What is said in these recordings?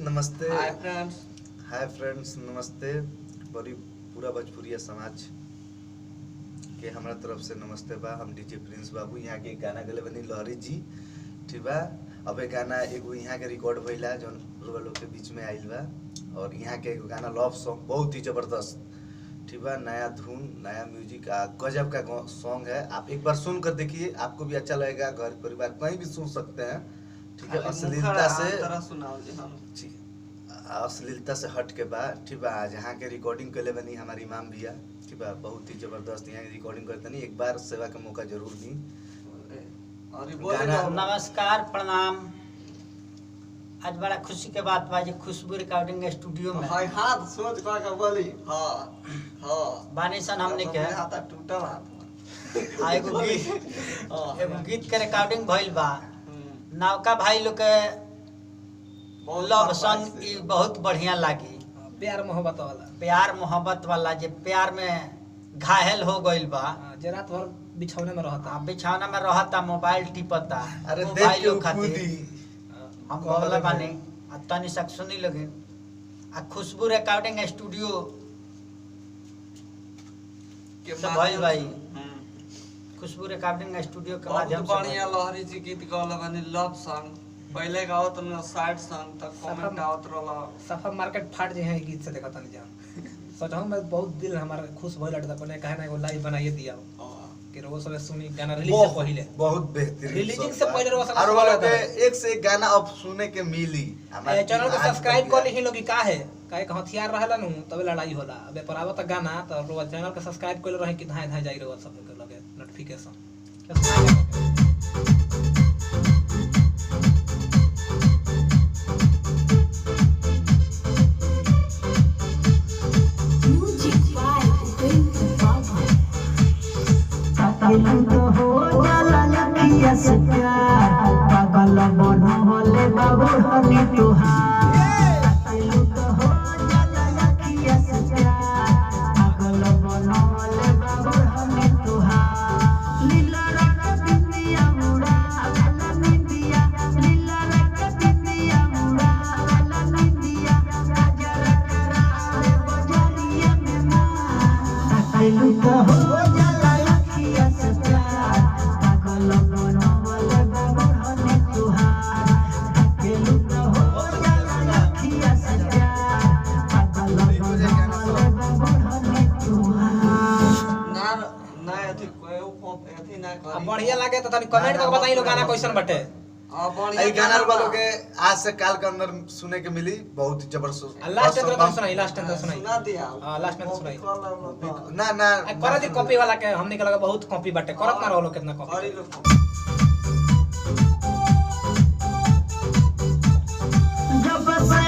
नमस्ते। Hi friends नमस्ते। बड़ी पूरा भोजपुरिया समाज के हमारा तरफ से नमस्ते बा। हम डीजे प्रिंस बाबू यहाँ के गाना गले बनी लहरी जी, ठीक बा। अब एक गाना एगो यहाँ के रिकॉर्ड भइला जौन लोग के बीच में आइल बा, और यहाँ के एगो गाना लव सॉन्ग बहुत ही जबरदस्त, ठीक बा। नया धुन, नया म्यूजिक, गजब का सॉन्ग है। आप एक बार सुन कर देखिए, आपको भी अच्छा लगेगा। घर परिवार कहीं भी सुन सकते हैं, ठीक है। अश्लीलता से हट के बा, ठीक बा। जहाँ के रिकॉर्डिंग के लिए बनी हमारी इमाम भैया, ठीक बा। बहुत ही जबरदस्त यहाँ रिकॉर्डिंग करते नहीं। एक बार सेवा का मौका जरूर दी। नमस्कार, प्रणाम। आज बड़ा खुशी के बात बा जी, खुशबू रिकॉर्डिंग स्टूडियो में हाथ सोच का बोली बानी सन हमने के टूटल एगो गीत के रिकॉर्डिंग भइल बा। नौका भाई लोग के लव सॉन्ग ई बहुत बढ़िया लागी। प्यार मोहब्बत वाला जे प्यार में घायल हो गइल बा, जे रात भर बिछौने में रहता, बिछौना में रहता, मोबाइल टिपता। अरे मोबाइल लोग खातिर हम बोला बानी तनी सक सुनी लगे। खुशबू रिकॉर्डिंग स्टूडियो के भाई भाई खुशबू रिकॉर्डिंग स्टूडियो के माध्यम से बढ़िया लहरी जी गीत गावला बनी लव सॉन्ग। पहले गावत न सैड सॉन्ग तक कमेंट आवत रहला। सफा मार्केट फाट जे है गीत से देखत नहीं जान। सोचहूं मैं बहुत दिल हमारा खुश भइल लड़ता कोने कहे ना एगो लाइव बनाइए दिया कि रोज सब सुनी गाना रिलीज से पहले। बहुत बेहतरीन रिलीजिंग से पहले रोज और वाला के एक से एक गाना अब सुने के मिली। हमारे चैनल को सब्सक्राइब कर ली लोग का है काहे का हथियार रहला नु तबे लड़ाई होला। अबे पर आवत गाना तो रोज चैनल को सब्सक्राइब कर रहे कि धाय धाय जाई रोज सब के लगे नोटिफिकेशन। हो जाला लखिया से प्यार पागल बनवले बाबू हनी तुहार। हो जाला लखिया से प्यार पागल बनवले बाबू हनी तुहार। लीला रंग बिंदिया मुड़ा वाला बिंदिया, लीला रंग बिंदिया मुड़ा वाला बिंदिया, गजर करावे बजरिया में मार। हो जाला बढ़िया लागे तो तनी कमेंट करके बताई लो गाना कैसन बटे। ये गाना वालों के आज से काल के अंदर सुने के मिली। बहुत जबरदस्त। लास्ट में सुनाई सुना दिया। लास्ट में सुनाई ना ना कर दी कॉपी वाला के हमने के लगा बहुत कॉपी बटे करत ना रहो कितना कॉपी। जब से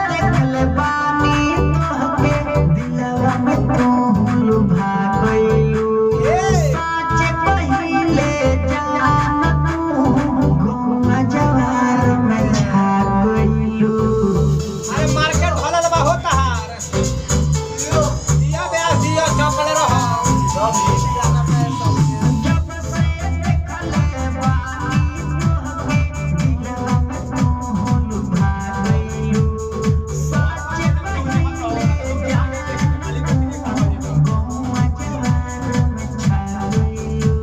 देखले बानी तोहके दिलवा में तू लुभा गइलू। सच पहिले जान तू घुमा जवार में छा गइलू। अरे मार्केट भला बा होता हार दिया बे दिया चपले रहो। जब से देखले बानी तोहके दिलवा में तू लुभा गइलू। सच पहिले जान घुमा जवार में छा गइलू।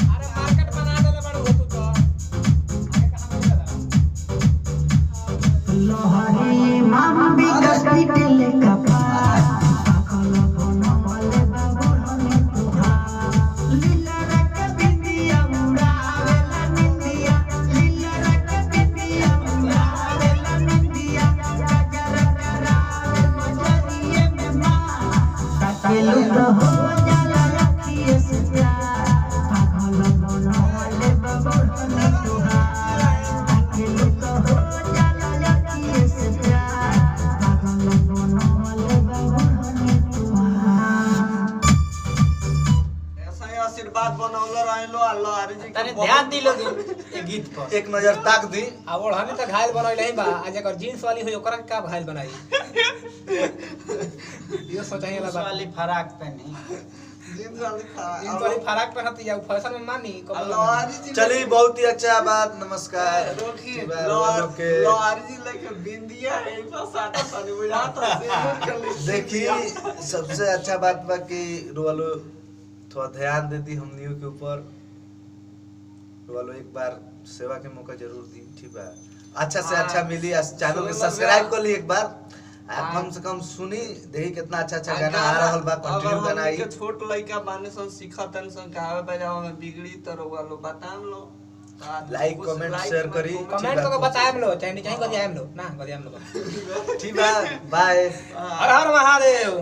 अरे मार्केट बना देले बड़ हो तू तो आगे कहां मिलेला। लोहरी माम्बी कस्पिटले कपार पागल बनवले बाबू हनी तुहार। लीला रंग बिंदिया मुड़ावेला निंदिया, लीला रंग बिंदिया मुड़ावेला निंदिया, गजर करावे बजरिए में मार। ताकेलू तो हो जाला लखिए से प्यार पागल बनवले बाबू हनी तुहार। ताकेलू तो हो जाला लखिए से प्यार पागल बनवले बाबू हनी तुहार। ऐसा ही आशीर्वाद बनौले रहलो अल्लाह हरी जी तनी ध्यान दी लोग ये गीत पर। एक नजर ताक दी। आ ओढ़नी त घायल बनइले ही बा। आज एकर जींस वाली होई ओकरा का घायल बनाई। यो सोचाई वाला बात। वाली फराक पहनी जींस वाली इन वाली फराक पहनती है फैशन में मानी लॉरी जी चलिए बहुत ही अच्छा बात। नमस्कार रोकी ठीक बा, रुआ लोग के लॉरी जी लेके बिंदिया है इस साटा सानी बुझाता सिंदूर कर ली देखिए सबसे अच्छा बात बा कि रुआ लोग थोड़ा ध्यान देती हमनियों के ऊपर। रुआ लोग एक बार सेवा के मौका जरूर दी ठीक बा। अच्छा से अच्छा मिली चैनल के सब्सक्राइब कर ली एक बार। कम से कम सुनी देखी कितना अच्छा अच्छा गाना आ रहल बा। कंटिन्यू गाना आई। छोट लइका बाने सन सिखतन सन गावे बजावे में बिगड़ी त रउआ लो बताम लो लाइक कमेंट शेयर करी कमेंट करके बताएम लो चाहे नहीं चाहे कर दियाम लो ना कर दियाम लो ठीक बा बाय। हर हर महादेव।